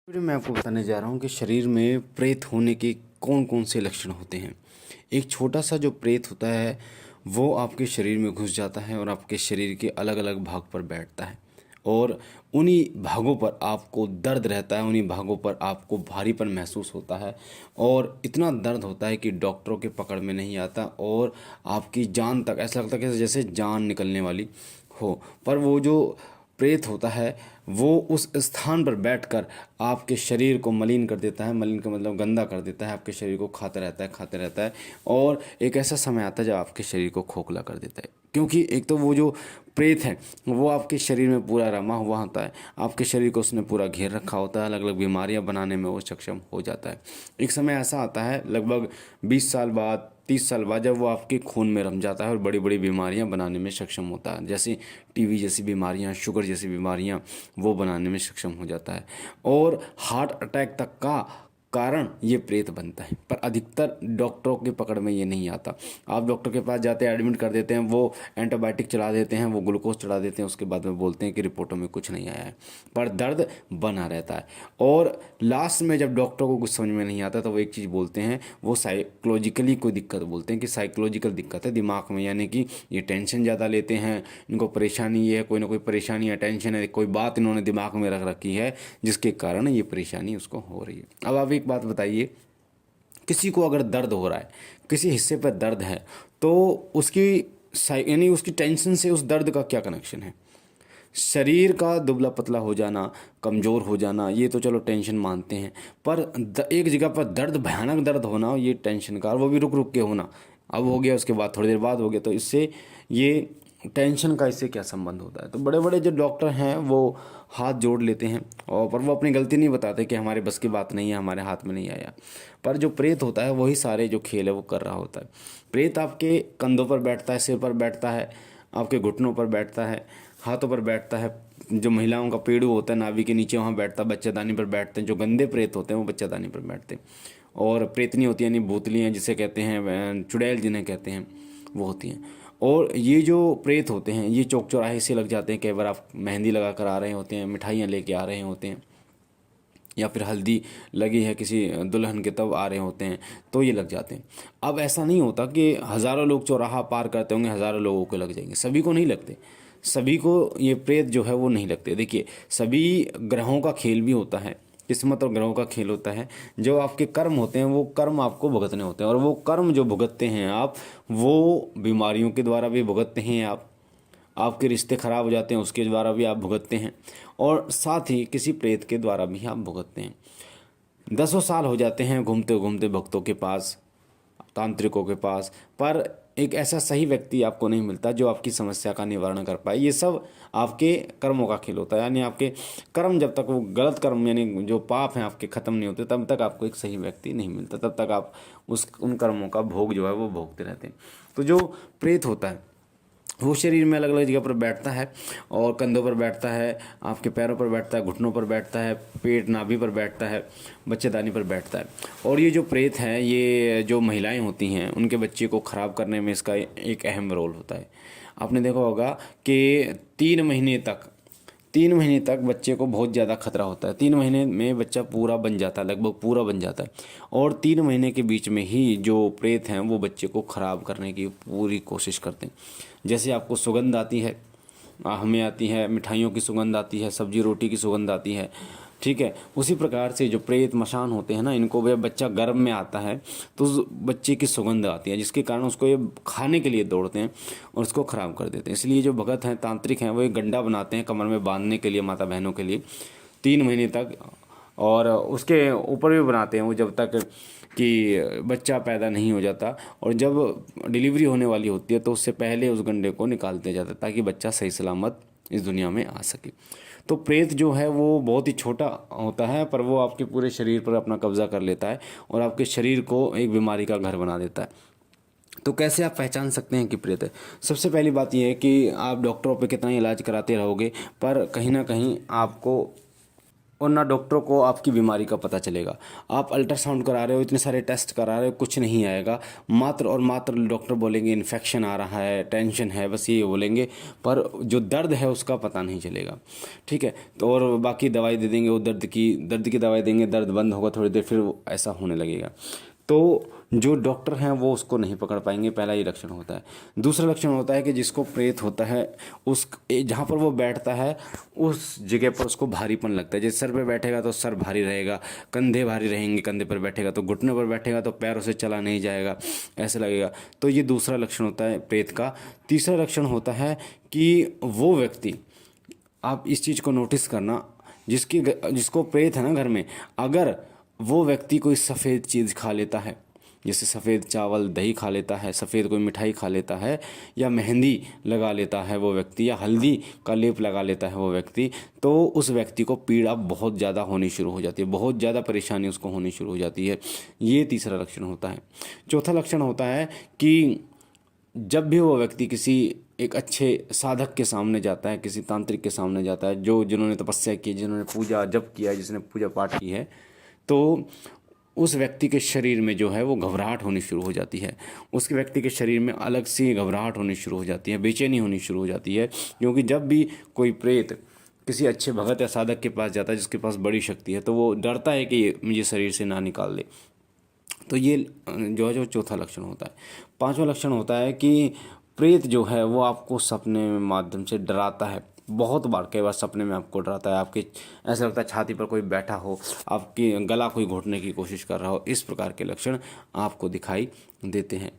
Video में आपको बताने जा रहा हूँ कि शरीर में प्रेत होने के कौन कौन से लक्षण होते हैं। एक छोटा सा जो प्रेत होता है वो आपके शरीर में घुस जाता है और आपके शरीर के अलग अलग भाग पर बैठता है और उन्हीं भागों पर आपको दर्द रहता है, उन्हीं भागों पर आपको भारीपन महसूस होता है और इतना दर्द होता है कि डॉक्टरों के पकड़ में नहीं आता और आपकी जान तक ऐसा लगता है कि जैसे जान निकलने वाली हो। पर वो जो प्रेत होता है वो उस स्थान पर बैठकर आपके शरीर को मलिन कर देता है। मलिन का मतलब गंदा कर देता है, आपके शरीर को खाते रहता है और एक ऐसा समय आता है जब आपके शरीर को खोखला कर देता है। क्योंकि एक तो वो जो प्रेत है वो आपके शरीर में पूरा रमा हुआ होता है, आपके शरीर को उसने पूरा घेर रखा होता है, अलग अलग बीमारियां बनाने में वो सक्षम हो जाता है। एक समय ऐसा आता है लगभग 20 साल बाद 30 साल बाद जब वो आपके खून में रम जाता है और बड़ी बड़ी बीमारियां बनाने में सक्षम होता है, जैसे टीबी जैसी बीमारियां, शुगर जैसी बीमारियां वो बनाने में सक्षम हो जाता है और हार्ट अटैक तक का कारण ये प्रेत बनता है। पर अधिकतर डॉक्टरों की पकड़ में ये नहीं आता। आप डॉक्टर के पास जाते हैं, एडमिट कर देते हैं, वो एंटीबायोटिक चला देते हैं, वो ग्लूकोज चढ़ा देते हैं, उसके बाद में बोलते हैं कि रिपोर्टों में कुछ नहीं आया है, पर दर्द बना रहता है। और लास्ट में जब डॉक्टरों को कुछ समझ में नहीं आता तो वो एक चीज़ बोलते हैं, वो साइकोलॉजिकली कोई दिक्कत बोलते हैं कि साइकोलॉजिकल दिक्कत है दिमाग में, यानी कि ये टेंशन ज़्यादा लेते हैं, इनको परेशानी ये है, कोई ना कोई परेशानी या टेंशन है, कोई बात इन्होंने दिमाग में रख रखी है जिसके कारण ये परेशानी उसको हो रही है। अब आप एक बात बताइए, किसी को अगर दर्द हो रहा है, किसी हिस्से पर दर्द है, तो उसकी यानी उसकी टेंशन से उस दर्द का क्या कनेक्शन है? शरीर का दुबला पतला हो जाना, कमज़ोर हो जाना, ये तो चलो टेंशन मानते हैं, पर एक जगह पर दर्द, भयानक दर्द होना, ये टेंशन का, और वो भी रुक रुक के होना, अब हो गया उसके बाद थोड़ी देर बाद हो गया, तो इससे ये टेंशन का इससे क्या संबंध होता है? तो बड़े बड़े जो डॉक्टर हैं वो हाथ जोड़ लेते हैं और पर वो अपनी गलती नहीं बताते कि हमारे बस की बात नहीं है, हमारे हाथ में नहीं आया। पर जो प्रेत होता है वही सारे जो खेल है वो कर रहा होता है। प्रेत आपके कंधों पर बैठता है, सिर पर बैठता है, आपके घुटनों पर बैठता है, हाथों पर बैठता है, जो महिलाओं का पेड़ू होता है नाभि के नीचे वहाँ बैठता है, बच्चेदानी पर बैठते हैं। जो गंदे प्रेत होते हैं वो बच्चेदानी पर बैठते हैं। और प्रेतनी होती है यानी भूतलियाँ जिसे कहते हैं, चुड़ैल जिन्हें कहते हैं, वो होती हैं। और ये जो प्रेत होते हैं ये चौक चौराहे से लग जाते हैं। कई बार आप मेहंदी लगा कर आ रहे होते हैं, मिठाइयाँ लेके आ रहे होते हैं, या फिर हल्दी लगी है किसी दुल्हन के तब आ रहे होते हैं, तो ये लग जाते हैं। अब ऐसा नहीं होता कि हज़ारों लोग चौराहा पार करते होंगे, हज़ारों लोगों को लग जाएंगे, सभी को नहीं लगते। सभी को ये प्रेत जो है वो नहीं लगते। देखिए, सभी ग्रहों का खेल भी होता है, किस्मत और ग्रहों का खेल होता है। जो आपके कर्म होते हैं वो कर्म आपको भुगतने होते हैं, और वो कर्म जो भुगतते हैं आप, वो बीमारियों के द्वारा भी भुगतते हैं आप, आपके रिश्ते खराब हो जाते हैं उसके द्वारा भी आप भुगतते हैं, और साथ ही किसी प्रेत के द्वारा भी आप भुगतते हैं। 10 साल हो जाते हैं घूमते घूमते भक्तों के पास, तांत्रिकों के पास, पर एक ऐसा सही व्यक्ति आपको नहीं मिलता जो आपकी समस्या का निवारण कर पाए। ये सब आपके कर्मों का खेल होता है, यानी आपके कर्म जब तक वो गलत कर्म यानी जो पाप हैं आपके ख़त्म नहीं होते तब तक आपको एक सही व्यक्ति नहीं मिलता, तब तक आप उन कर्मों का भोग जो है वो भोगते रहते हैं। तो जो प्रेत होता है वो शरीर में अलग अलग जगह पर बैठता है, और कंधों पर बैठता है, आपके पैरों पर बैठता है, घुटनों पर बैठता है, पेट नाभि पर बैठता है, बच्चेदानी पर बैठता है। और ये जो प्रेत हैं, ये जो महिलाएं होती हैं उनके बच्चे को ख़राब करने में इसका एक अहम रोल होता है। आपने देखा होगा कि 3 महीने तक बच्चे को बहुत ज़्यादा खतरा होता है। 3 महीने में बच्चा पूरा बन जाता है, लगभग पूरा बन जाता है, और 3 महीने के बीच में ही जो प्रेत हैं वो बच्चे को ख़राब करने की पूरी कोशिश करते हैं। जैसे आपको सुगंध आती है, हमें आती है, मिठाइयों की सुगंध आती है, सब्जी रोटी की सुगंध आती है, ठीक है, उसी प्रकार से जो प्रेत मशान होते हैं ना, इनको जब बच्चा गर्भ में आता है तो उस बच्चे की सुगंध आती है, जिसके कारण उसको ये खाने के लिए दौड़ते हैं और उसको ख़राब कर देते हैं। इसलिए जो भगत हैं, तांत्रिक हैं, वो एक गंडा बनाते हैं कमर में बांधने के लिए माता बहनों के लिए 3 महीने तक, और उसके ऊपर भी बनाते हैं वो जब तक कि बच्चा पैदा नहीं हो जाता, और जब डिलीवरी होने वाली होती है तो उससे पहले उस गंडे को निकाल दिया जाता है ताकि बच्चा सही सलामत इस दुनिया में आ सके। तो प्रेत जो है वो बहुत ही छोटा होता है, पर वो आपके पूरे शरीर पर अपना कब्जा कर लेता है और आपके शरीर को एक बीमारी का घर बना देता है। तो कैसे आप पहचान सकते हैं कि प्रेत है? सबसे पहली बात यह है कि आप डॉक्टरों पे कितना ही इलाज कराते रहोगे, पर कहीं ना कहीं आपको और ना डॉक्टर को आपकी बीमारी का पता चलेगा। आप अल्ट्रासाउंड करा रहे हो, इतने सारे टेस्ट करा रहे हो, कुछ नहीं आएगा, मात्र और मात्र डॉक्टर बोलेंगे इन्फेक्शन आ रहा है, टेंशन है, बस ये बोलेंगे, पर जो दर्द है उसका पता नहीं चलेगा। ठीक है, तो और बाकी दवाई दे देंगे, वो दर्द की दवाई देंगे, दर्द बंद होगा थोड़ी देर, फिर ऐसा होने लगेगा। तो जो डॉक्टर हैं वो उसको नहीं पकड़ पाएंगे, पहला ये लक्षण होता है। दूसरा लक्षण होता है कि जिसको प्रेत होता है उस जहाँ पर वो बैठता है उस जगह पर उसको भारीपन लगता है। जैसे सर पे बैठेगा तो सर भारी रहेगा, कंधे भारी रहेंगे, कंधे पर बैठेगा तो घुटने पर बैठेगा तो पैरों से चला नहीं जाएगा, ऐसा लगेगा। तो ये दूसरा लक्षण होता है प्रेत का। तीसरा लक्षण होता है कि वो व्यक्ति, आप इस चीज़ को नोटिस करना, जिसको प्रेत है ना घर में, अगर वो व्यक्ति कोई सफ़ेद चीज़ खा लेता है, जैसे सफ़ेद चावल दही खा लेता है, सफ़ेद कोई मिठाई खा लेता है, या मेहंदी लगा लेता है वो व्यक्ति, या हल्दी का लेप लगा लेता है वो व्यक्ति, तो उस व्यक्ति को पीड़ा बहुत ज़्यादा होनी शुरू हो जाती है, बहुत ज़्यादा परेशानी उसको होनी शुरू हो जाती है। ये तीसरा लक्षण होता है। चौथा लक्षण होता है कि जब भी वो व्यक्ति किसी एक अच्छे साधक के सामने जाता है, किसी तांत्रिक के सामने जाता है, जिन्होंने तपस्या की, जिन्होंने पूजा जप किया है, जिसने पूजा पाठ की है, तो उस व्यक्ति के शरीर में जो है वो घबराहट होनी शुरू हो जाती है। उस व्यक्ति के शरीर में अलग सी घबराहट होनी शुरू हो जाती है, बेचैनी होनी शुरू हो जाती है, क्योंकि जब भी कोई प्रेत किसी अच्छे भगत या साधक के पास जाता है जिसके पास बड़ी शक्ति है, तो वो डरता है कि ये मुझे शरीर से ना निकाल दे। तो ये जो है जो चौथा लक्षण होता है। पांचवा लक्षण होता है कि प्रेत जो है वो आपको सपने में माध्यम से डराता है। बहुत बार, कई बार सपने में आपको डराता है, आपके ऐसा लगता है छाती पर कोई बैठा हो, आपकी गला कोई घोटने की कोशिश कर रहा हो, इस प्रकार के लक्षण आपको दिखाई देते हैं।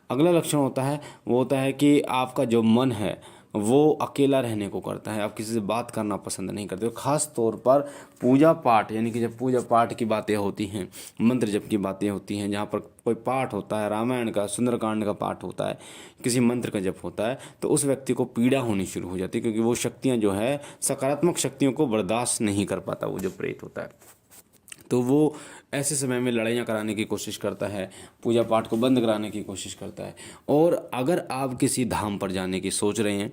अगला लक्षण होता है वो होता है कि आपका जो मन है वो अकेला रहने को करता है, आप किसी से बात करना पसंद नहीं करते हो। खास तौर पर पूजा पाठ, यानी कि जब पूजा पाठ की बातें होती हैं, मंत्र जप की बातें होती हैं, जहाँ पर कोई पाठ होता है, रामायण का, सुंदरकांड का पाठ होता है, किसी मंत्र का जप होता है, तो उस व्यक्ति को पीड़ा होनी शुरू हो जाती है, क्योंकि वो शक्तियाँ जो है, सकारात्मक शक्तियों को बर्दाश्त नहीं कर पाता वो जो प्रेत होता है। तो वो ऐसे समय में लड़ाइयाँ कराने की कोशिश करता है, पूजा पाठ को बंद कराने की कोशिश करता है। और अगर आप किसी धाम पर जाने की सोच रहे हैं,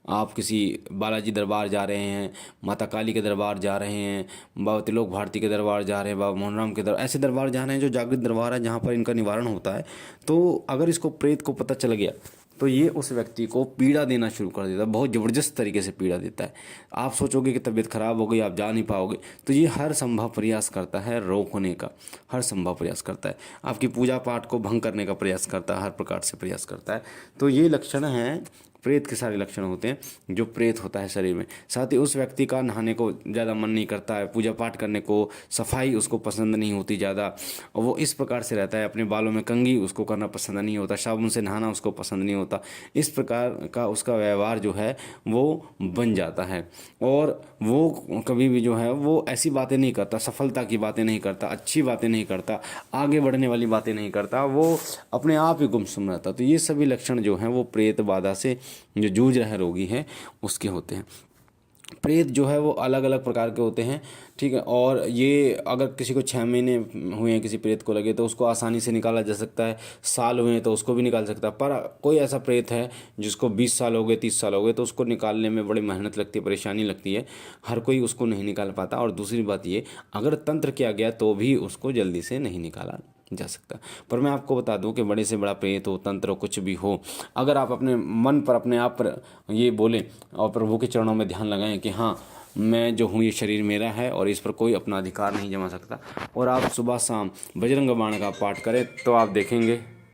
आप किसी बालाजी दरबार जा रहे हैं, माता काली के दरबार जा रहे हैं, बाबा त्रिलोक भारती के दरबार जा रहे हैं, बाबा मोहनराम के दरबार, ऐसे दरबार जा रहे हैं जो जागृत दरबार है, जहाँ पर इनका निवारण होता है, तो अगर इसको प्रेत को पता चल गया तो ये उस व्यक्ति को पीड़ा देना शुरू कर देता है, बहुत ज़बरदस्त तरीके से पीड़ा देता है। आप सोचोगे कि तबीयत खराब हो गई, आप जा नहीं पाओगे, तो ये हर संभव प्रयास करता है रोकने का, हर संभव प्रयास करता है, आपकी पूजा पाठ को भंग करने का प्रयास करता है, हर प्रकार से प्रयास करता है। तो ये लक्षण हैं, प्रेत के सारे लक्षण होते हैं जो प्रेत होता है शरीर में। साथ ही उस व्यक्ति का नहाने को ज़्यादा मन नहीं करता है, पूजा पाठ करने को, सफाई उसको पसंद नहीं होती ज़्यादा, और वो इस प्रकार से रहता है, अपने बालों में कंघी उसको करना पसंद नहीं होता, साबुन से नहाना उसको पसंद नहीं होता। इस प्रकार का उसका व्यवहार जो है वो बन जाता है, और वो कभी भी जो है वो ऐसी बातें नहीं करता, सफलता की बातें नहीं करता, अच्छी बातें नहीं करता, आगे बढ़ने वाली बातें नहीं करता, वो अपने आप ही गुमसुम रहता। तो ये सभी लक्षण जो हैं वो प्रेत बाधा से जो जूझ रहे रोगी है उसके होते हैं। प्रेत जो है वो अलग अलग प्रकार के होते हैं, ठीक है। और ये अगर किसी को 6 महीने हुए हैं किसी प्रेत को लगे तो उसको आसानी से निकाला जा सकता है, साल हुए हैं तो उसको भी निकाल सकता है। पर कोई ऐसा प्रेत है जिसको 20 साल हो गए, 30 साल हो गए, तो उसको निकालने में बड़ी मेहनत लगती है, परेशानी लगती है, हर कोई उसको नहीं निकाल पाता। और दूसरी बात ये, अगर तंत्र किया गया तो भी उसको जल्दी से नहीं निकाला जा सकता। पर मैं आपको बता दूं कि बड़े से बड़ा प्रेत हो, तंत्र कुछ भी हो, अगर आप अपने मन पर, अपने आप पर ये बोलें और प्रभु के चरणों में ध्यान लगाएं कि हाँ, मैं जो हूँ ये शरीर मेरा है और इस पर कोई अपना अधिकार नहीं जमा सकता, और आप सुबह शाम बजरंग बाण का पाठ करें, तो आप देखेंगे